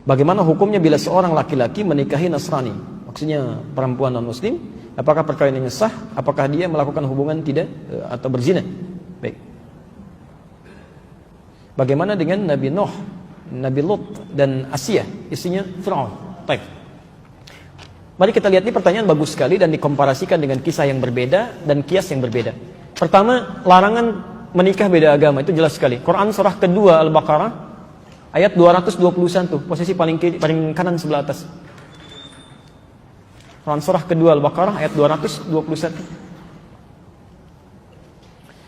Bagaimana hukumnya bila seorang laki-laki menikahi Nasrani? Maksudnya perempuan non-muslim, apakah perkawinannya sah? Apakah dia melakukan hubungan tidak atau berzina? Baik. Bagaimana dengan Nabi Nuh, Nabi Lut dan Asia, istrinya Fir'aun? Baik. Mari kita lihat, ini pertanyaan bagus sekali dan dikomparasikan dengan kisah yang berbeda dan kias yang berbeda. Pertama, larangan menikah beda agama, itu jelas sekali. Quran surah kedua Al-Baqarah ayat 221, posisi paling kanan sebelah atas. Quran surah kedua Al-Baqarah ayat 221.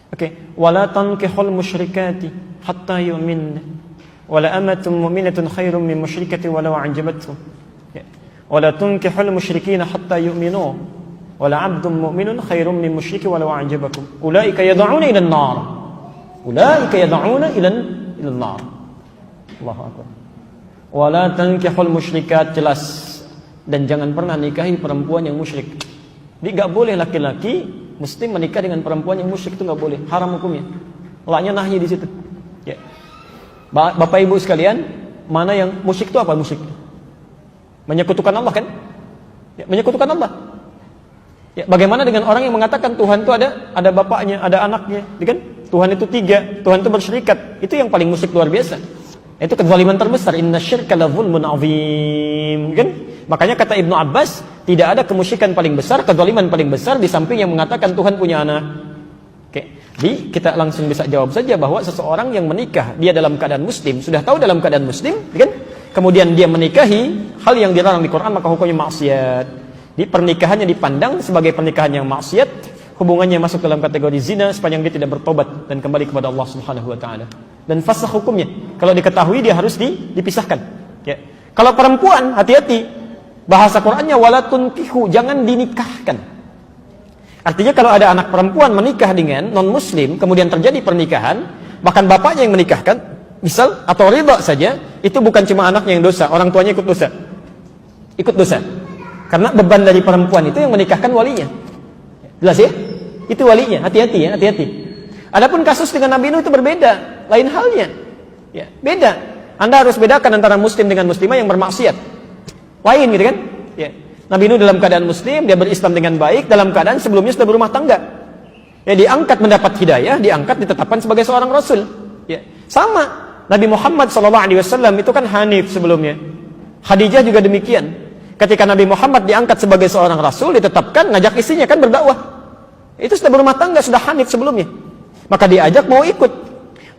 Oke, wala tankihul musyrikati hatta yu'min, wala amatun mu'minatun khairum min musyrikati walau a'jabatkum. Wala tunkihul musyrikina hatta yu'minu, wala 'abdun mu'minun khairum min musyriki walau a'jabakum. Ulaika yad'una ila an-nar. Ulaika yad'una ila an-nar. Allahu Akbar. Wala tankihul musyrikat, jelas, dan jangan pernah nikahi perempuan yang musyrik. Jadi enggak boleh laki-laki muslim menikah dengan perempuan yang musyrik, itu enggak boleh, haram hukumnya. Laknya nahyi di situ. Ya. Bapak Ibu sekalian, mana yang musyrik itu apa musyrik? Menyekutukan Allah kan? Ya, menyekutukan Allah. Ya, bagaimana dengan orang yang mengatakan Tuhan itu ada bapaknya, ada anaknya, kan? Tuhan itu 3, Tuhan itu bersyirikat. Itu yang paling musyrik luar biasa. Itu kezaliman terbesar. Inna syirka la zulmun azim, kan? Makanya kata Ibnu Abbas, tidak ada kemusyrikan paling besar, kezaliman paling besar di samping yang mengatakan Tuhan punya anak. Oke. Jadi kita langsung bisa jawab saja bahwa seseorang yang menikah dia dalam keadaan muslim, sudah tahu dalam keadaan muslim, kan? Kemudian dia menikahi hal yang dilarang di Quran, maka hukumnya maksiat. Di pernikahannya dipandang sebagai pernikahan yang maksiat, hubungannya masuk dalam kategori zina sepanjang dia tidak bertobat dan kembali kepada Allah Subhanahu wa taala. Dan fasakh hukumnya. Kalau diketahui dia harus dipisahkan. Ya. Kalau perempuan, hati-hati. Bahasa Qur'annya wala tunkihu, jangan dinikahkan. Artinya kalau ada anak perempuan menikah dengan non-muslim, kemudian terjadi pernikahan, bahkan bapaknya yang menikahkan, misal, atau ridha saja, itu bukan cuma anaknya yang dosa, orang tuanya ikut dosa. Ikut dosa. Karena beban dari perempuan itu yang menikahkan walinya. Jelas ya? Itu walinya, hati-hati ya, hati-hati. Adapun kasus dengan Nabi Nuh itu berbeda, lain halnya. Ya, beda. Anda harus bedakan antara muslim dengan muslimah yang bermaksiat. Lain gitu kan? Ya. Nabi Nuh dalam keadaan muslim, dia berislam dengan baik, dalam keadaan sebelumnya sudah berumah tangga. Ya, diangkat mendapat hidayah, diangkat ditetapkan sebagai seorang rasul. Ya. Sama. Nabi Muhammad SAW itu kan hanif sebelumnya. Khadijah juga demikian. Ketika Nabi Muhammad diangkat sebagai seorang rasul, ditetapkan, ngajak istrinya kan berdakwah. Itu sudah berumah tangga, sudah hanif sebelumnya. Maka diajak mau ikut.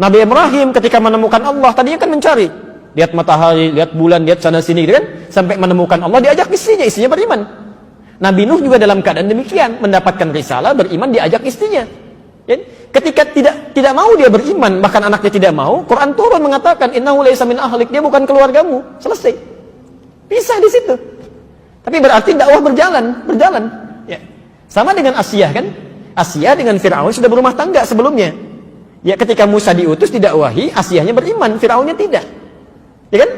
Nabi Ibrahim ketika menemukan Allah, tadinya kan mencari. Lihat matahari, lihat bulan, lihat sana sini, gitu kan? Sampai menemukan Allah, diajak istrinya beriman. Nabi Nuh juga dalam keadaan demikian, mendapatkan risalah, beriman, diajak istrinya. Ya? Ketika tidak mau dia beriman, bahkan anaknya tidak mau, Quran turun mengatakan innahu laisa min ahlik, dia bukan keluargamu. Selesai. Bisa di situ. Tapi berarti dakwah berjalan. Ya. Sama dengan Asia kan? Asia dengan Fir'aun sudah berumah tangga sebelumnya. Ya, ketika Musa diutus didakwahi, Asianya beriman, Fir'aunnya tidak. Ya kan?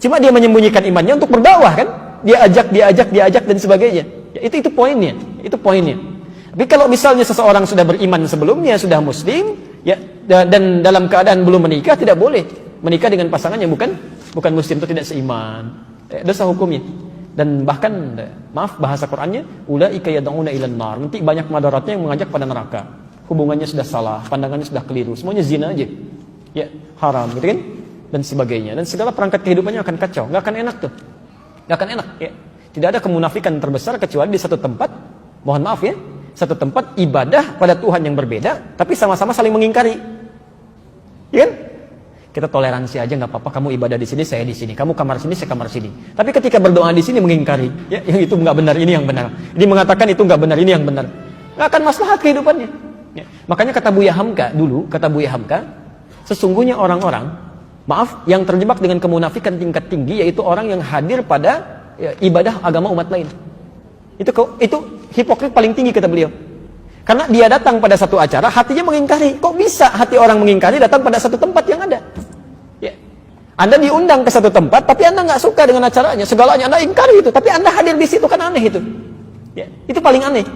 Cuma dia menyembunyikan imannya untuk berdakwah kan? Dia ajak dan sebagainya. Ya, itu poinnya. Itu poinnya. Tapi kalau misalnya seseorang sudah beriman sebelumnya, sudah muslim, ya, dan dalam keadaan belum menikah, tidak boleh menikah dengan pasangan yang bukan muslim, itu tidak seiman. Dosa hukumnya. Dan bahkan, maaf bahasa Qur'annya, ulaika yad'una ilan nar. Nanti banyak madaratnya yang mengajak pada neraka. Hubungannya sudah salah, pandangannya sudah keliru, semuanya zina aja. Ya, haram gitu kan? Dan sebagainya. Dan segala perangkat kehidupannya akan kacau, nggak akan enak tuh. Nggak akan enak, ya. Tidak ada kemunafikan terbesar kecuali di satu tempat, mohon maaf ya, satu tempat ibadah pada Tuhan yang berbeda, tapi sama-sama saling mengingkari. Ya kan? Kita toleransi aja, nggak apa-apa. Kamu ibadah di sini, saya di sini. Kamu kamar sini, saya kamar sini. Tapi ketika berdoa di sini mengingkari, ya, yang itu nggak benar, ini yang benar. Ini mengatakan itu nggak benar, ini yang benar. Nggak akan maslahat kehidupannya. Ya. Makanya kata Buya Hamka dulu, sesungguhnya orang-orang, maaf, yang terjebak dengan kemunafikan tingkat tinggi, yaitu orang yang hadir pada ibadah agama umat lain. Itu hipokrit paling tinggi kata beliau. Karena dia datang pada satu acara, hatinya mengingkari. Kok bisa hati orang mengingkari datang pada satu tempat yang ada? Ya. Anda diundang ke satu tempat, tapi Anda nggak suka dengan acaranya, segalanya Anda ingkari itu, tapi Anda hadir di situ, kan aneh itu. Ya. Itu paling aneh.